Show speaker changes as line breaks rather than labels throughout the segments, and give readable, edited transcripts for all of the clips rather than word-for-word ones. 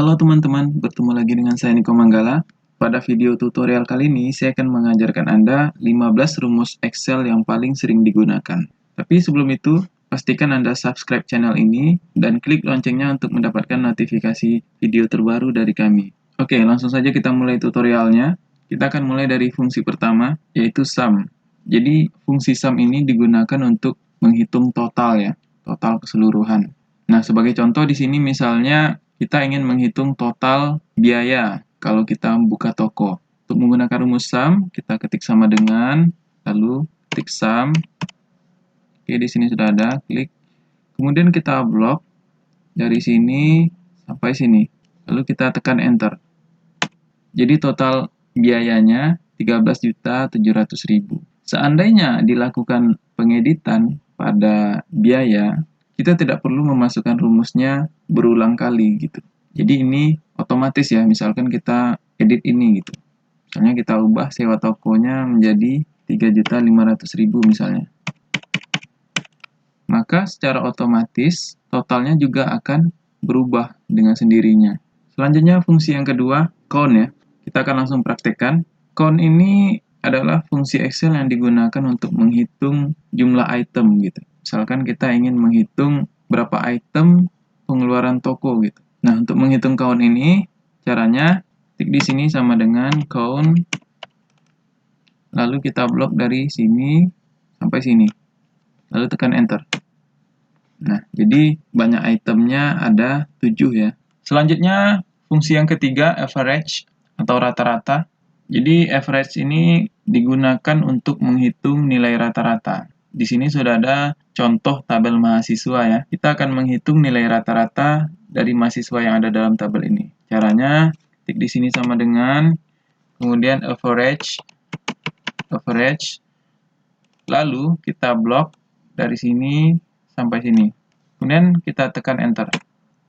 Halo teman-teman, bertemu lagi dengan saya Niko Manggala. Pada video tutorial kali ini, saya akan mengajarkan Anda 15 rumus Excel yang paling sering digunakan. Tapi sebelum itu, pastikan Anda subscribe channel ini dan klik loncengnya untuk mendapatkan notifikasi video terbaru dari kami. Oke, langsung saja kita mulai tutorialnya. Kita akan mulai dari fungsi pertama, yaitu sum. Jadi, fungsi sum ini digunakan untuk menghitung total ya, total keseluruhan. Nah, sebagai contoh di sini misalnya kita ingin menghitung total biaya kalau kita buka toko. Untuk menggunakan rumus sum, kita ketik sama dengan, lalu ketik sum. Oke, di sini sudah ada, klik. Kemudian kita blok dari sini sampai sini. Lalu kita tekan enter. Jadi total biayanya 13.700.000. Seandainya dilakukan pengeditan pada biaya, kita tidak perlu memasukkan rumusnya berulang kali gitu. Jadi ini otomatis ya, misalkan kita edit ini gitu. Misalnya kita ubah sewa tokonya menjadi 3.500.000 misalnya. Maka secara otomatis totalnya juga akan berubah dengan sendirinya. Selanjutnya fungsi yang kedua, count ya. Kita akan langsung praktekkan. Count ini adalah fungsi Excel yang digunakan untuk menghitung jumlah item gitu. Misalkan kita ingin menghitung berapa item pengeluaran toko gitu. Nah, untuk menghitung count ini, caranya klik di sini sama dengan count, lalu kita blok dari sini sampai sini, lalu tekan enter. Nah, jadi banyak itemnya ada 7 ya. Selanjutnya, fungsi yang ketiga, average atau rata-rata. Jadi, average ini digunakan untuk menghitung nilai rata-rata. Di sini sudah ada contoh tabel mahasiswa ya. Kita akan menghitung nilai rata-rata dari mahasiswa yang ada dalam tabel ini. Caranya, klik di sini sama dengan, kemudian average, lalu kita blok dari sini sampai sini. Kemudian kita tekan enter.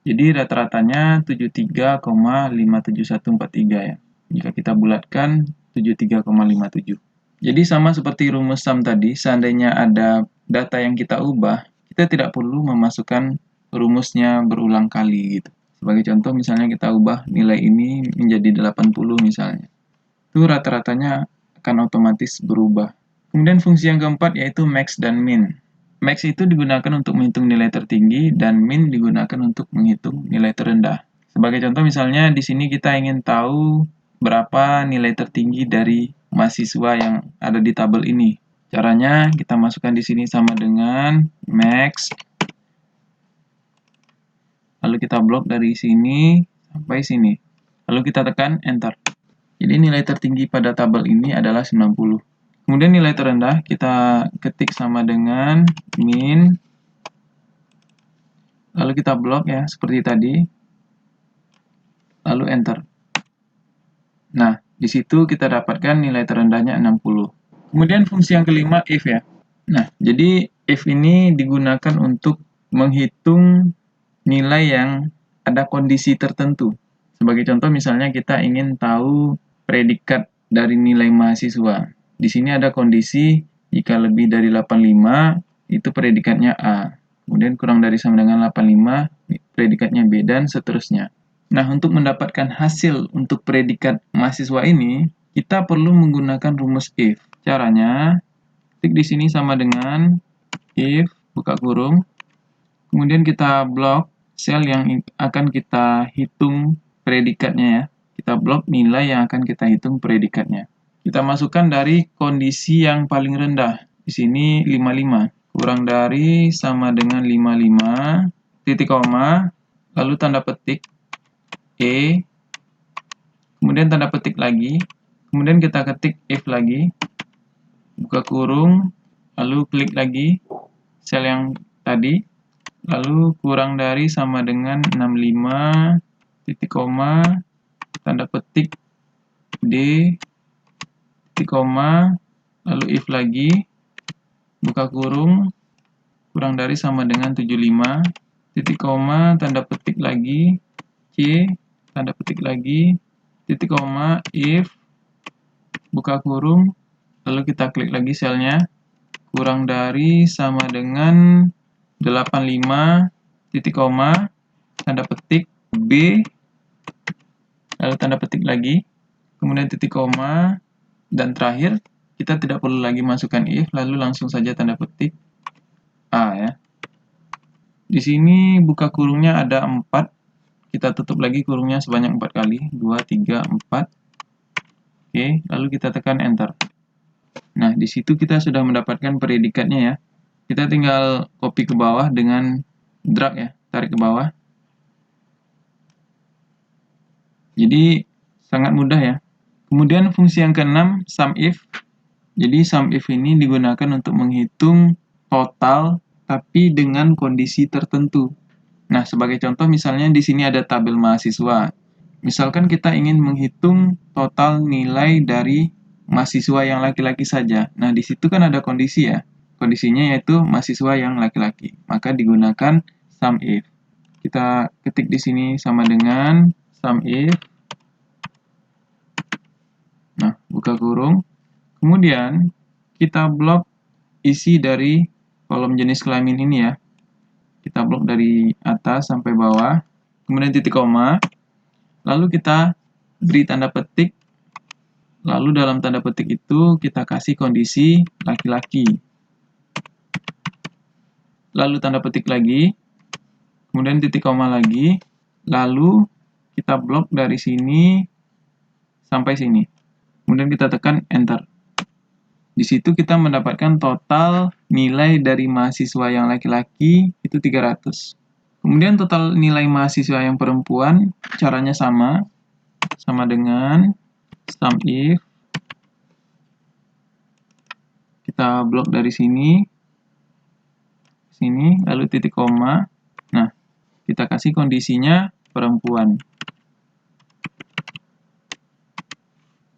Jadi rata-ratanya 73,57143 ya. Jika kita bulatkan 73,57. Jadi sama seperti rumus sum tadi, seandainya ada data yang kita ubah, kita tidak perlu memasukkan rumusnya berulang kali gitu. Sebagai contoh misalnya kita ubah nilai ini menjadi 80 misalnya. Itu rata-ratanya akan otomatis berubah. Kemudian fungsi yang keempat yaitu max dan min. Max itu digunakan untuk menghitung nilai tertinggi dan min digunakan untuk menghitung nilai terendah. Sebagai contoh misalnya di sini kita ingin tahu berapa nilai tertinggi dari mahasiswa yang ada di tabel ini. Caranya kita masukkan di sini sama dengan max. Lalu kita blok dari sini sampai sini. Lalu kita tekan enter. Jadi nilai tertinggi pada tabel ini adalah 90. Kemudian nilai terendah kita ketik sama dengan min. Lalu kita blok ya, seperti tadi. Lalu enter. Nah, di situ kita dapatkan nilai terendahnya 60. Kemudian fungsi yang kelima, if ya. Nah, jadi if ini digunakan untuk menghitung nilai yang ada kondisi tertentu. Sebagai contoh misalnya kita ingin tahu predikat dari nilai mahasiswa. Di sini ada kondisi jika lebih dari 85 itu predikatnya A. Kemudian kurang dari sama dengan 85 predikatnya B dan seterusnya. Nah, untuk mendapatkan hasil untuk predikat mahasiswa ini, kita perlu menggunakan rumus if. Caranya, klik di sini sama dengan if, buka kurung, kemudian kita blok sel yang akan kita hitung predikatnya ya. Kita blok nilai yang akan kita hitung predikatnya. Kita masukkan dari kondisi yang paling rendah. Di sini 55. Kurang dari sama dengan 55, titik koma, lalu tanda petik, E, kemudian tanda petik lagi, kemudian kita ketik if lagi, buka kurung, lalu klik lagi sel yang tadi, lalu kurang dari sama dengan 65, titik koma, tanda petik D, titik koma, lalu if lagi, buka kurung, kurang dari sama dengan 75, titik koma, tanda petik lagi, C, tanda petik lagi, titik koma, if, buka kurung, lalu kita klik lagi selnya, kurang dari sama dengan 85, titik koma, tanda petik B, lalu tanda petik lagi, kemudian titik koma, dan terakhir kita tidak perlu lagi masukkan if, lalu langsung saja tanda petik A ya. Di sini buka kurungnya ada 4, kita tutup lagi kurungnya sebanyak 4 kali, 2, 3, 4. Oke, lalu kita tekan enter. Nah, di situ kita sudah mendapatkan predikatnya ya. Kita tinggal copy ke bawah dengan drag ya, tarik ke bawah. Jadi sangat mudah ya. Kemudian fungsi yang keenam, SUMIF. Jadi SUMIF ini digunakan untuk menghitung total tapi dengan kondisi tertentu. Nah, sebagai contoh misalnya di sini ada tabel mahasiswa. Misalkan kita ingin menghitung total nilai dari mahasiswa yang laki-laki saja. Nah, di situ kan ada kondisi ya. Kondisinya yaitu mahasiswa yang laki-laki. Maka digunakan SUMIF. Kita ketik di sini sama dengan SUMIF. Nah, buka kurung. Kemudian kita blok isi dari kolom jenis kelamin ini ya. Kita blok dari atas sampai bawah. Kemudian titik koma. Lalu kita beri tanda petik. Lalu dalam tanda petik itu kita kasih kondisi laki-laki. Lalu tanda petik lagi. Kemudian titik koma lagi. Lalu kita blok dari sini sampai sini. Kemudian kita tekan enter. Di situ kita mendapatkan total nilai dari mahasiswa yang laki-laki itu 300. Kemudian total nilai mahasiswa yang perempuan caranya sama dengan SUMIF. Kita blok dari sini, lalu titik koma. Nah, kita kasih kondisinya perempuan.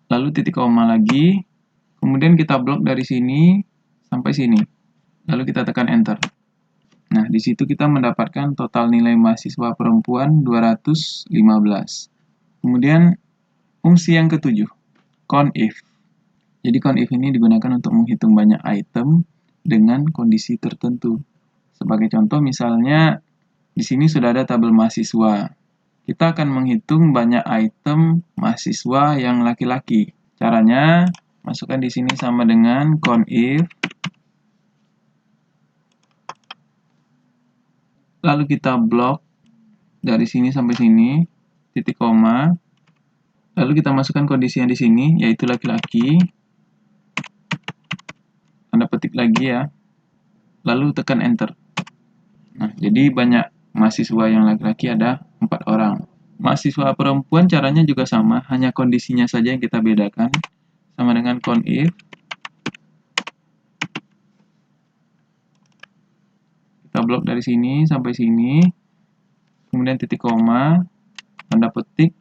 Lalu titik koma lagi. Kemudian kita blok dari sini sampai sini. Lalu kita tekan enter. Nah, di situ kita mendapatkan total nilai mahasiswa perempuan 215. Kemudian fungsi yang ketujuh, CONIF. Jadi CONIF ini digunakan untuk menghitung banyak item dengan kondisi tertentu. Sebagai contoh misalnya di sini sudah ada tabel mahasiswa. Kita akan menghitung banyak item mahasiswa yang laki-laki. Caranya masukkan di sini sama dengan CONIF. Lalu kita blok dari sini sampai sini, titik koma. Lalu kita masukkan kondisi yang di sini, yaitu laki-laki. Tanda petik lagi ya. Lalu tekan enter. Nah, jadi banyak mahasiswa yang laki-laki ada 4 orang. Mahasiswa perempuan caranya juga sama, hanya kondisinya saja yang kita bedakan. Sama dengan CONIF. Kita blok dari sini sampai sini. Kemudian titik koma, tanda petik,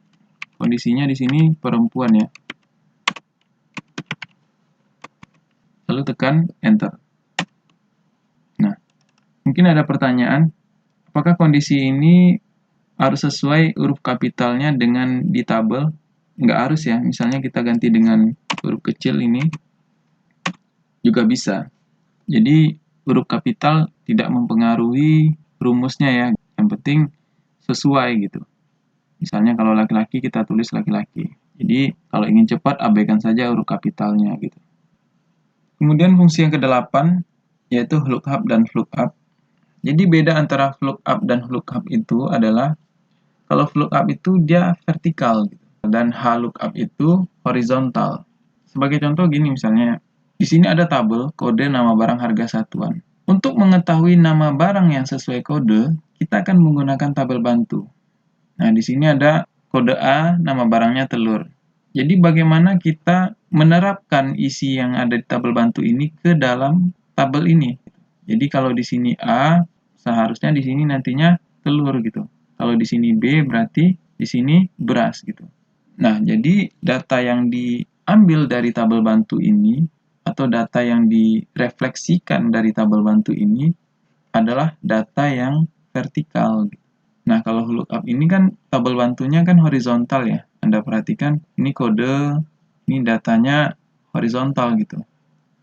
kondisinya di sini perempuan ya. Lalu tekan enter. Nah, mungkin ada pertanyaan, apakah kondisi ini harus sesuai huruf kapitalnya dengan di tabel? Nggak harus ya, misalnya kita ganti dengan huruf kecil ini juga bisa. Jadi huruf kapital tidak mempengaruhi rumusnya ya, yang penting sesuai gitu. Misalnya kalau laki-laki kita tulis laki-laki. Jadi kalau ingin cepat abaikan saja huruf kapitalnya gitu. Kemudian fungsi yang ke-8 yaitu lookup dan lookup. Jadi beda antara lookup dan lookup itu adalah kalau lookup itu dia vertikal gitu, dan lookup itu horizontal. Sebagai contoh gini misalnya, di sini ada tabel kode nama barang harga satuan. Untuk mengetahui nama barang yang sesuai kode, kita akan menggunakan tabel bantu. Nah, di sini ada kode A, nama barangnya telur. Jadi bagaimana kita menerapkan isi yang ada di tabel bantu ini ke dalam tabel ini. Jadi kalau di sini A, seharusnya di sini nantinya telur gitu. Kalau di sini B, berarti di sini beras gitu. Nah, jadi data yang diambil dari tabel bantu ini atau data yang direfleksikan dari tabel bantu ini adalah data yang vertikal. Nah, kalau lookup ini kan tabel bantunya kan horizontal ya. Anda perhatikan ini kode, ini datanya horizontal gitu.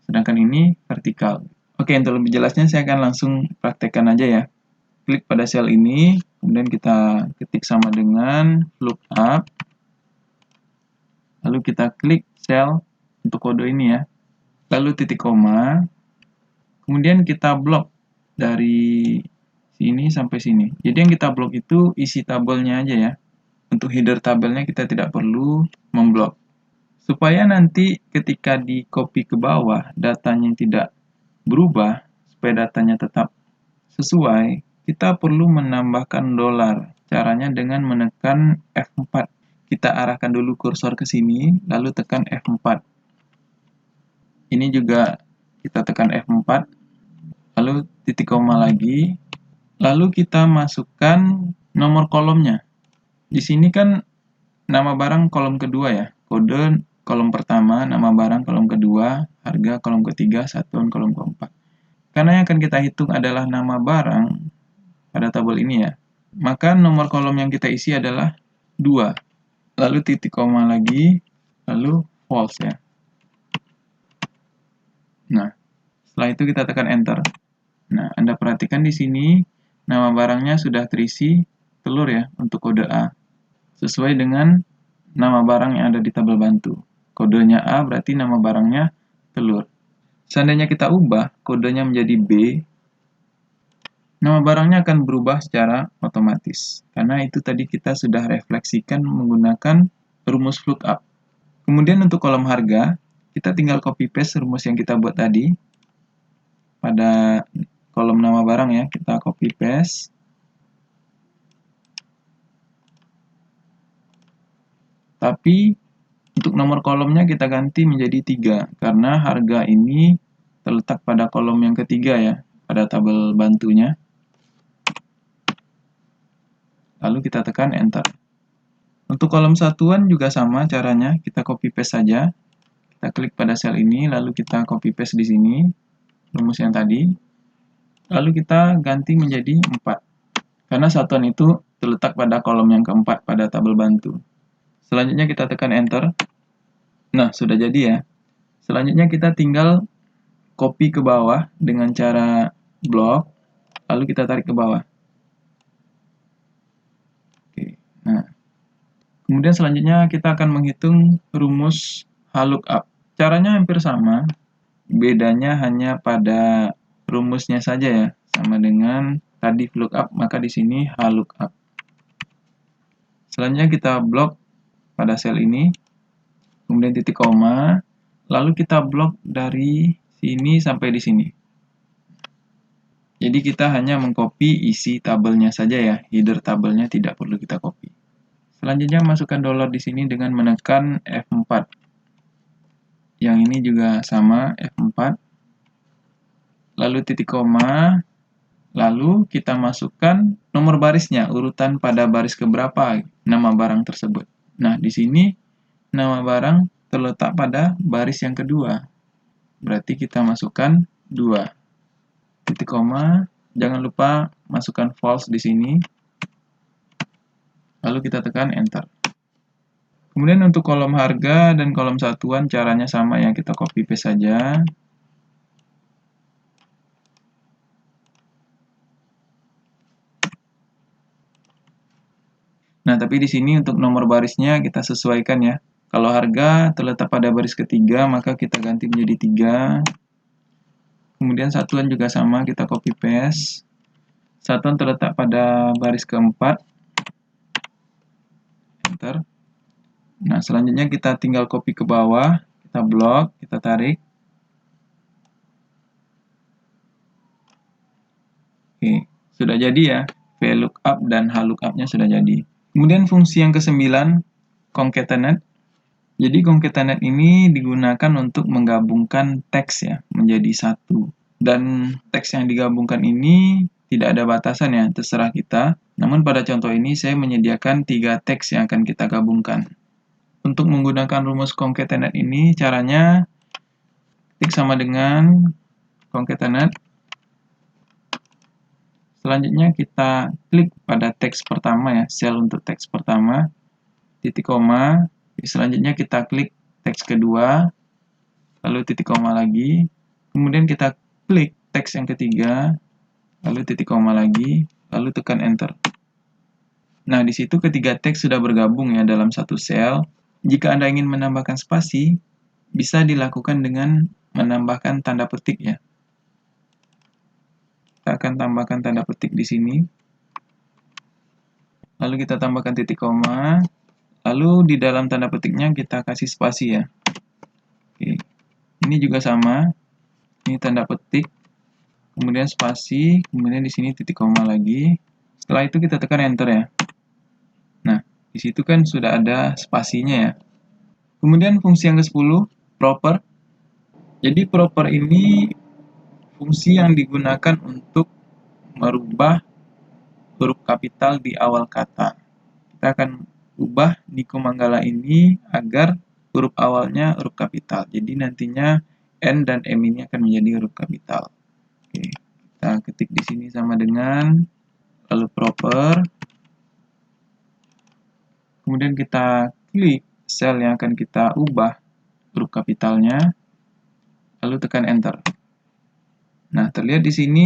Sedangkan ini vertikal. Oke, untuk lebih jelasnya saya akan langsung praktekkan aja ya. Klik pada sel ini, kemudian kita ketik sama dengan lookup. lalu kita klik sel untuk kode ini ya, lalu titik koma, kemudian kita blok dari sini sampai sini. Jadi yang kita blok itu isi tabelnya aja ya. Untuk header tabelnya kita tidak perlu memblok. Supaya nanti ketika di copy ke bawah datanya tidak berubah, supaya datanya tetap sesuai, kita perlu menambahkan $. Caranya dengan menekan F4. Kita arahkan dulu kursor ke sini, lalu tekan F4. Ini juga kita tekan F4, lalu titik koma lagi, lalu kita masukkan nomor kolomnya. Di sini kan nama barang kolom kedua ya, kode kolom pertama, nama barang kolom kedua, harga kolom ketiga, satuan kolom keempat. Karena yang akan kita hitung adalah nama barang pada tabel ini ya, maka nomor kolom yang kita isi adalah 2. Lalu titik koma lagi, lalu false ya. Nah, setelah itu kita tekan enter. Nah, Anda perhatikan di sini nama barangnya sudah terisi telur ya untuk kode A. Sesuai dengan nama barang yang ada di tabel bantu. Kodenya A berarti nama barangnya telur. Seandainya kita ubah kodenya menjadi B, nama barangnya akan berubah secara otomatis. Karena itu tadi kita sudah refleksikan menggunakan rumus lookup. Kemudian untuk kolom harga, kita tinggal copy paste rumus yang kita buat tadi. Pada kolom nama barang ya, kita copy paste. Tapi untuk nomor kolomnya kita ganti menjadi 3, karena harga ini terletak pada kolom yang ketiga ya, pada tabel bantunya. Lalu kita tekan enter. Untuk kolom satuan juga sama caranya, kita copy paste saja. Kita klik pada sel ini, lalu kita copy paste di sini, rumus yang tadi. Lalu kita ganti menjadi 4. Karena satuan itu terletak pada kolom yang keempat pada tabel bantu. Selanjutnya kita tekan enter. Nah, sudah jadi ya. Selanjutnya kita tinggal copy ke bawah dengan cara blok, lalu kita tarik ke bawah. Oke, nah. Kemudian selanjutnya kita akan menghitung rumus lookup. Caranya hampir sama, bedanya hanya pada rumusnya saja ya, sama dengan tadi lookup, maka di sini lookup. Selanjutnya kita blok pada sel ini, kemudian titik koma, lalu kita blok dari sini sampai di sini. Jadi kita hanya mengcopy isi tabelnya saja ya, header tabelnya tidak perlu kita copy. Selanjutnya masukkan $. Di sini dengan menekan F4. Yang ini juga sama, F4. Lalu titik koma, lalu kita masukkan nomor barisnya, urutan pada baris keberapa nama barang tersebut. Nah, di sini nama barang terletak pada baris yang kedua. Berarti kita masukkan 2. Titik koma, jangan lupa masukkan false di sini. Lalu kita tekan enter. Kemudian untuk kolom harga dan kolom satuan caranya sama ya, kita copy paste saja. Nah, tapi di sini untuk nomor barisnya kita sesuaikan ya. Kalau harga terletak pada baris ketiga, maka kita ganti menjadi 3. Kemudian satuan juga sama, kita copy paste. Satuan terletak pada baris keempat. Enter. Nah, selanjutnya kita tinggal copy ke bawah, kita blok, kita tarik. Oke, sudah jadi ya. VLOOKUP dan HLOOKUP-nya sudah jadi. Kemudian fungsi yang ke-9, concatenate. Jadi concatenate ini digunakan untuk menggabungkan teks ya, menjadi satu. Dan teks yang digabungkan ini tidak ada batasan ya, terserah kita. Namun pada contoh ini saya menyediakan 3 teks yang akan kita gabungkan. Untuk menggunakan rumus concatenate ini caranya ketik sama dengan concatenate. Selanjutnya kita klik pada teks pertama ya, sel untuk teks pertama, titik koma. Selanjutnya kita klik teks kedua, lalu titik koma lagi. Kemudian kita klik teks yang ketiga, lalu titik koma lagi, lalu tekan enter. Nah, di situ ketiga teks sudah bergabung ya dalam satu sel. jika Anda ingin menambahkan spasi, bisa dilakukan dengan menambahkan tanda petik ya. Kita akan tambahkan tanda petik di sini. Lalu kita tambahkan titik koma. Lalu di dalam tanda petiknya kita kasih spasi ya. Oke. Ini juga sama. Ini tanda petik, kemudian spasi, kemudian di sini titik koma lagi. Setelah itu kita tekan enter ya. Nah, di situ kan sudah ada spasinya ya. Kemudian fungsi yang ke-10, proper. Jadi proper ini fungsi yang digunakan untuk merubah huruf kapital di awal kata. Kita akan ubah Niko Manggala ini agar huruf awalnya huruf kapital. Jadi nantinya N dan M ini akan menjadi huruf kapital. Oke, kita ketik di sini sama dengan, lalu proper. Kemudian kita klik sel yang akan kita ubah huruf kapitalnya, lalu tekan enter. Nah, terlihat di sini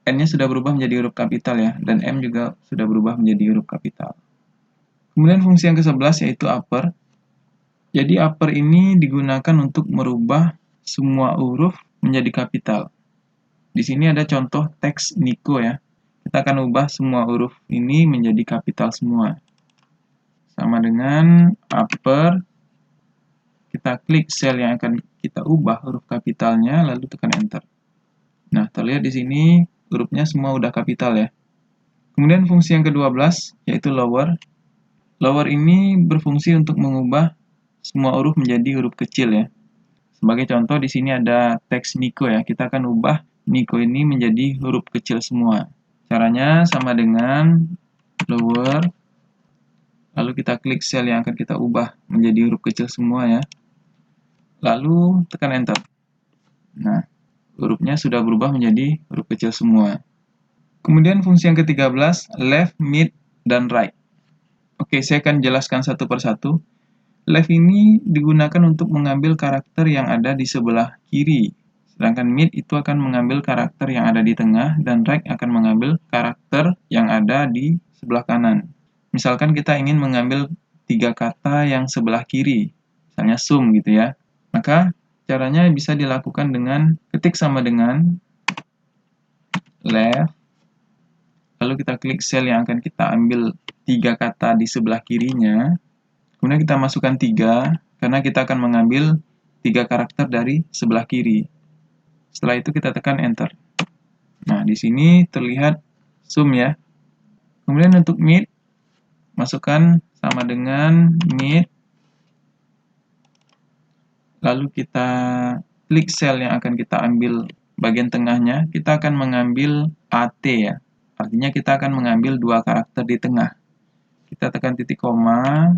N-nya sudah berubah menjadi huruf kapital ya, dan M juga sudah berubah menjadi huruf kapital. Kemudian fungsi yang ke-11 yaitu upper. Jadi upper ini digunakan untuk merubah semua huruf menjadi kapital. Di sini ada contoh teks Niko ya. Kita akan ubah semua huruf ini menjadi kapital semua. Sama dengan upper, kita klik sel yang akan kita ubah huruf kapitalnya, lalu tekan enter. Nah, terlihat di sini hurufnya semua udah kapital ya. Kemudian fungsi yang ke-12 yaitu lower. Lower ini berfungsi untuk mengubah semua huruf menjadi huruf kecil ya. Sebagai contoh di sini ada teks Niko ya. Kita akan ubah Niko ini menjadi huruf kecil semua. Caranya sama dengan lower. Lalu kita klik sel yang akan kita ubah menjadi huruf kecil semua ya. Lalu tekan enter. Nah, hurufnya sudah berubah menjadi huruf kecil semua. Kemudian fungsi yang ke-13, left, mid, dan right. Oke, saya akan jelaskan satu persatu. Left ini digunakan untuk mengambil karakter yang ada di sebelah kiri. Sedangkan mid itu akan mengambil karakter yang ada di tengah, dan right akan mengambil karakter yang ada di sebelah kanan. Misalkan kita ingin mengambil 3 kata yang sebelah kiri, misalnya sum gitu ya. Maka caranya bisa dilakukan dengan ketik sama dengan left, lalu kita klik sel yang akan kita ambil 3 kata di sebelah kirinya, kemudian kita masukkan 3, karena kita akan mengambil 3 karakter dari sebelah kiri. Setelah itu kita tekan enter. Nah, di sini terlihat sum ya. Kemudian untuk mid, masukkan sama dengan mid, lalu kita klik sel yang akan kita ambil bagian tengahnya, kita akan mengambil AT ya. Artinya kita akan mengambil 2 karakter di tengah. Kita tekan titik koma.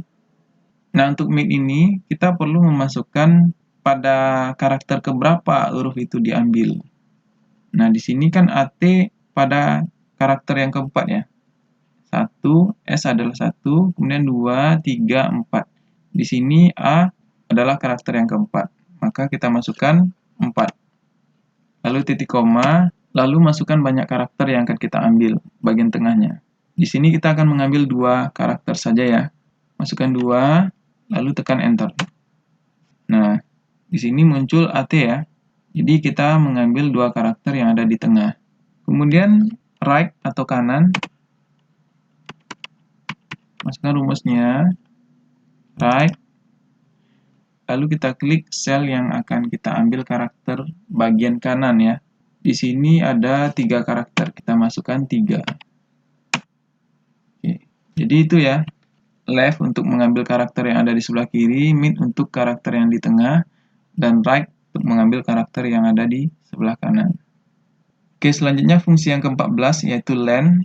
Nah, untuk mid ini kita perlu memasukkan pada karakter keberapa huruf itu diambil. Nah, di sini kan AT pada karakter yang keempat ya. 1, S adalah 1, kemudian 2, 3, 4. Di sini A adalah karakter yang keempat. Maka kita masukkan 4. Lalu titik koma, lalu masukkan banyak karakter yang akan kita ambil bagian tengahnya. Di sini kita akan mengambil 2 karakter saja ya. Masukkan 2, lalu tekan enter. Nah, di sini muncul AT ya. Jadi kita mengambil 2 karakter yang ada di tengah. Kemudian right atau kanan. Masukkan rumusnya. Right. Lalu kita klik sel yang akan kita ambil karakter bagian kanan ya. Di sini ada 3 karakter. Kita masukkan 3. Oke. Jadi itu ya. Left untuk mengambil karakter yang ada di sebelah kiri, mid untuk karakter yang di tengah, dan right untuk mengambil karakter yang ada di sebelah kanan. Oke, selanjutnya fungsi yang ke-14 yaitu len.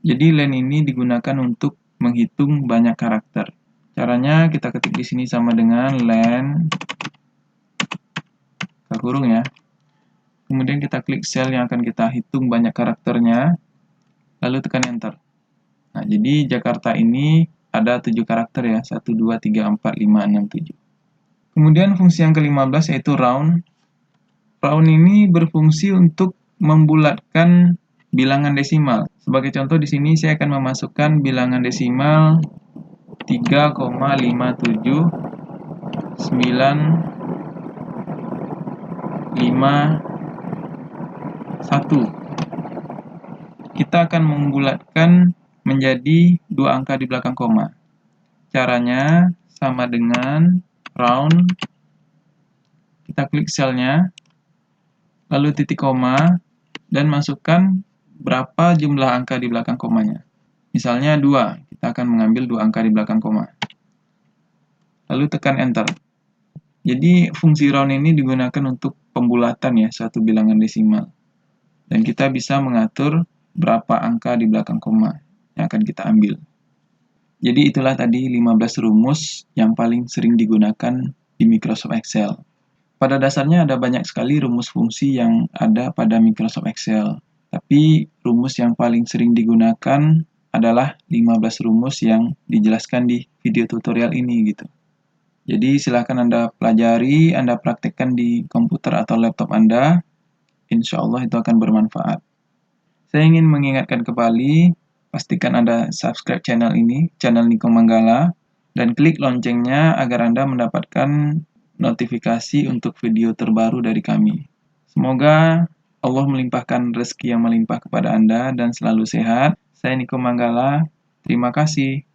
Jadi len ini digunakan untuk menghitung banyak karakter. Caranya kita ketik di sini sama dengan len buka kurung ya. Kemudian kita klik sel yang akan kita hitung banyak karakternya, lalu tekan enter. Nah, jadi Jakarta ini ada 7 karakter ya, 1, 2, 3, 4, 5, 6, 7. Kemudian fungsi yang ke-15 yaitu round. Round ini berfungsi untuk membulatkan bilangan desimal. Sebagai contoh di sini saya akan memasukkan bilangan desimal 3,57951. Kita akan membulatkan menjadi dua angka di belakang koma. Caranya sama dengan round. Kita klik selnya, lalu titik koma, dan masukkan berapa jumlah angka di belakang komanya. Misalnya 2, kita akan mengambil 2 angka di belakang koma. Lalu tekan enter. Jadi fungsi round ini digunakan untuk pembulatan ya, suatu bilangan desimal. Dan kita bisa mengatur berapa angka di belakang koma yang akan kita ambil. Jadi itulah tadi 15 rumus yang paling sering digunakan di Microsoft Excel. Pada dasarnya ada banyak sekali rumus fungsi yang ada pada Microsoft Excel. Tapi rumus yang paling sering digunakan adalah 15 rumus yang dijelaskan di video tutorial ini gitu. Jadi silakan Anda pelajari, Anda praktekkan di komputer atau laptop Anda. Insya Allah itu akan bermanfaat. Saya ingin mengingatkan kembali, pastikan Anda subscribe channel ini, channel Niko Manggala, dan klik loncengnya agar Anda mendapatkan notifikasi untuk video terbaru dari kami. Semoga Allah melimpahkan rezeki yang melimpah kepada Anda dan selalu sehat. Saya Niko Manggala, terima kasih.